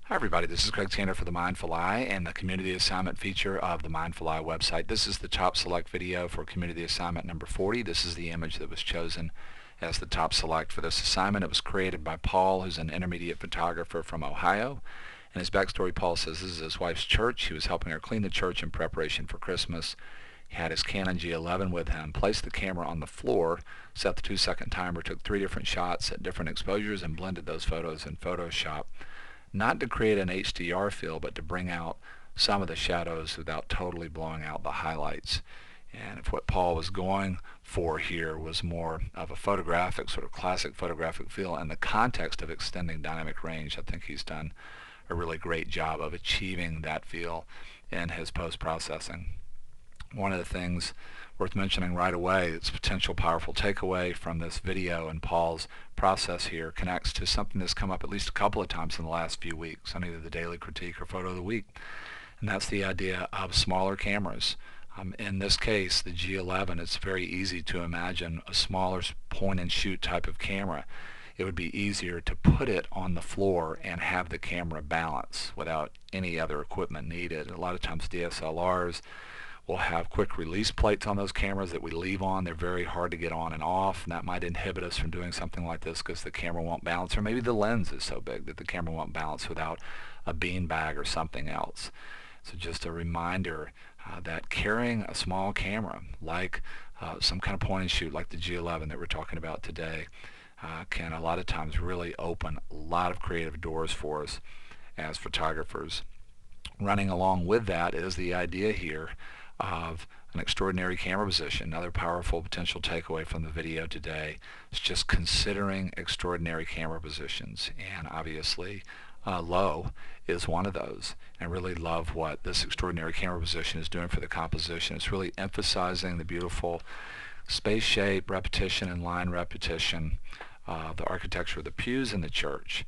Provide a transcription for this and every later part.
Hi everybody, this is Craig Tanner for the Mindful Eye and the Community Assignment feature of the Mindful Eye website. This is the top select video for Community Assignment number 40. This is the image that was chosen as the top select for this assignment. It was created by Paul, who's an intermediate photographer from Ohio. And his backstory, Paul says this is his wife's church. He was helping her clean the church in preparation for Christmas. He had his Canon G11 with him, placed the camera on the floor, set the 2-second timer, took 3 different shots at different exposures, and blended those photos in Photoshop. Not to create an HDR feel, but to bring out some of the shadows without totally blowing out the highlights. And if what Paul was going for here was more of a photographic, sort of classic photographic feel in the context of extending dynamic range, I think he's done a really great job of achieving that feel in his post-processing. One of the things worth mentioning right away, its potential powerful takeaway from this video and Paul's process here connects to something that's come up at least a couple of times in the last few weeks on either the Daily Critique or Photo of the Week, and that's the idea of smaller cameras. In this case, the G11, it's very easy to imagine a smaller point-and-shoot type of camera. It would be easier to put it on the floor and have the camera balance without any other equipment needed. A lot of times DSLRs we'll have quick release plates on those cameras that we leave on. They're very hard to get on and off, and that might inhibit us from doing something like this because the camera won't balance, or maybe the lens is so big that the camera won't balance without a bean bag or something else. So just a reminder that carrying a small camera like some kind of point and shoot like the G11 that we're talking about today can a lot of times really open a lot of creative doors for us as photographers. Running along with that is the idea here of an extraordinary camera position. Another powerful potential takeaway from the video today is just considering extraordinary camera positions, and obviously low is one of those. I really love what this extraordinary camera position is doing for the composition. It's really emphasizing the beautiful space shape, repetition, and line repetition of the architecture of the pews in the church.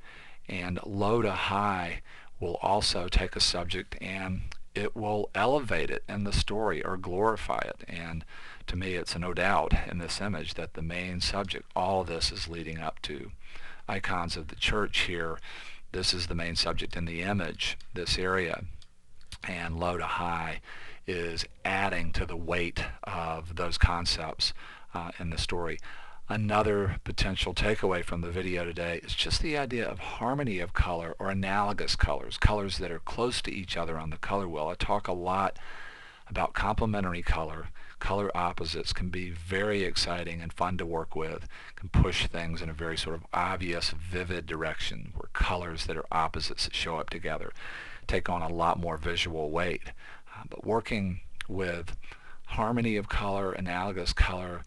And low to high will also take a subject and it will elevate it in the story or glorify it. And to me, it's no doubt in this image that the main subject, all this is leading up to icons of the church here. This is the main subject in the image, this area. And low to high is adding to the weight of those concepts in the story. Another potential takeaway from the video today is just the idea of harmony of color or analogous colors, colors that are close to each other on the color wheel. I talk a lot about complementary color. Color opposites can be very exciting and fun to work with, can push things in a very sort of obvious, vivid direction where colors that are opposites that show up together take on a lot more visual weight. But working with harmony of color, analogous color,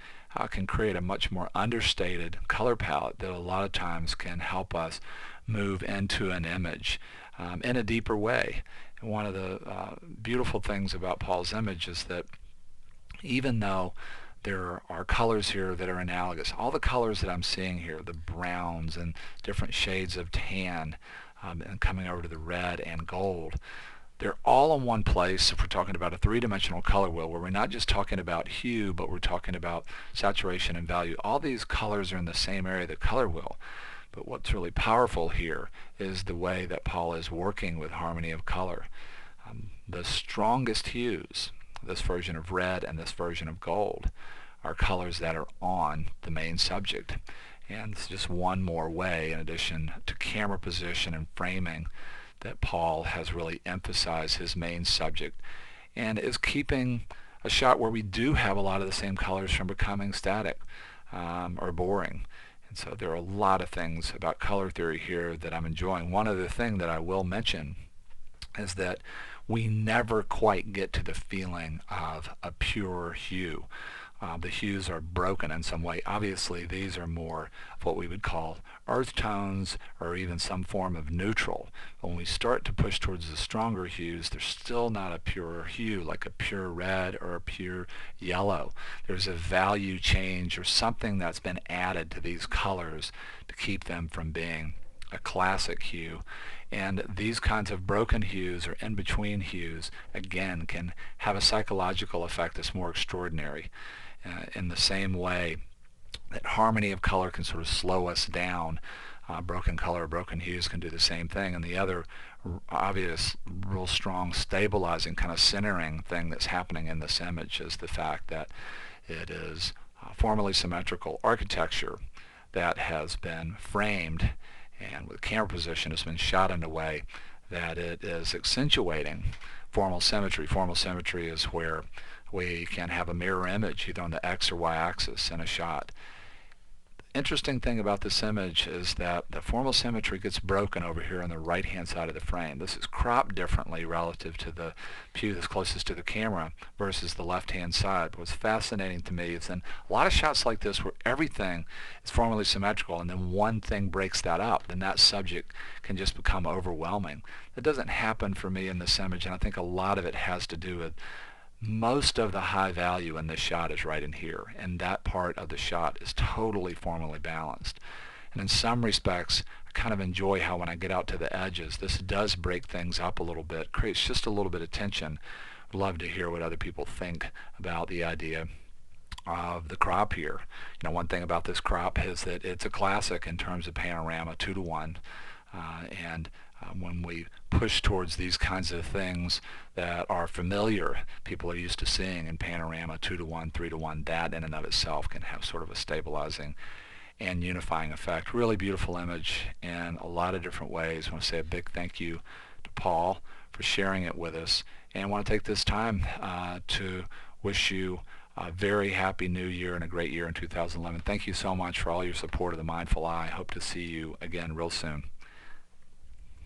can create a much more understated color palette that a lot of times can help us move into an image in a deeper way. And one of the beautiful things about Paul's image is that even though there are colors here that are analogous, all the colors that I'm seeing here, the browns and different shades of tan and coming over to the red and gold, they're all in one place if we're talking about a three-dimensional color wheel where we're not just talking about hue, but we're talking about saturation and value. All these colors are in the same area of the color wheel. But what's really powerful here is the way that Paul is working with harmony of color. The strongest hues, this version of red and this version of gold, are colors that are on the main subject. And it's just one more way, in addition to camera position and framing, that Paul has really emphasized his main subject and is keeping a shot where we do have a lot of the same colors from becoming static or boring. And so there are a lot of things about color theory here that I'm enjoying. One other thing that I will mention is that we never quite get to the feeling of a pure hue. The hues are broken in some way. Obviously, these are more of what we would call earth tones or even some form of neutral. But when we start to push towards the stronger hues, there's still not a pure hue like a pure red or a pure yellow. There's a value change or something that's been added to these colors to keep them from being a classic hue. And these kinds of broken hues or in-between hues, again, can have a psychological effect that's more extraordinary. In the same way that harmony of color can sort of slow us down, broken color, broken hues can do the same thing. And the other obvious, real strong stabilizing kind of centering thing that's happening in this image is the fact that it is formally symmetrical architecture that has been framed and with camera position has been shot in a way that it is accentuating formal symmetry. Formal symmetry is where we can have a mirror image either on the X or Y axis in a shot. Interesting thing about this image is that the formal symmetry gets broken over here on the right hand side of the frame. This is cropped differently relative to the view that's closest to the camera versus the left hand side. But what's fascinating to me is in a lot of shots like this where everything is formally symmetrical and then one thing breaks that up, then that subject can just become overwhelming. That doesn't happen for me in this image, and I think a lot of it has to do with most of the high value in this shot is right in here, and that part of the shot is totally formally balanced. And in some respects, I kind of enjoy how when I get out to the edges, this does break things up a little bit, creates just a little bit of tension. I'd love to hear what other people think about the idea of the crop here. You know, one thing about this crop is that it's a classic in terms of panorama, 2:1, and when we push towards these kinds of things that are familiar, people are used to seeing in panorama, 2:1, 3:1, that in and of itself can have sort of a stabilizing and unifying effect. Really beautiful image in a lot of different ways. I want to say a big thank you to Paul for sharing it with us, and I want to take this time to wish you a very happy new year and a great year in 2011. Thank you so much for all your support of the Mindful Eye. Hope to see you again real soon.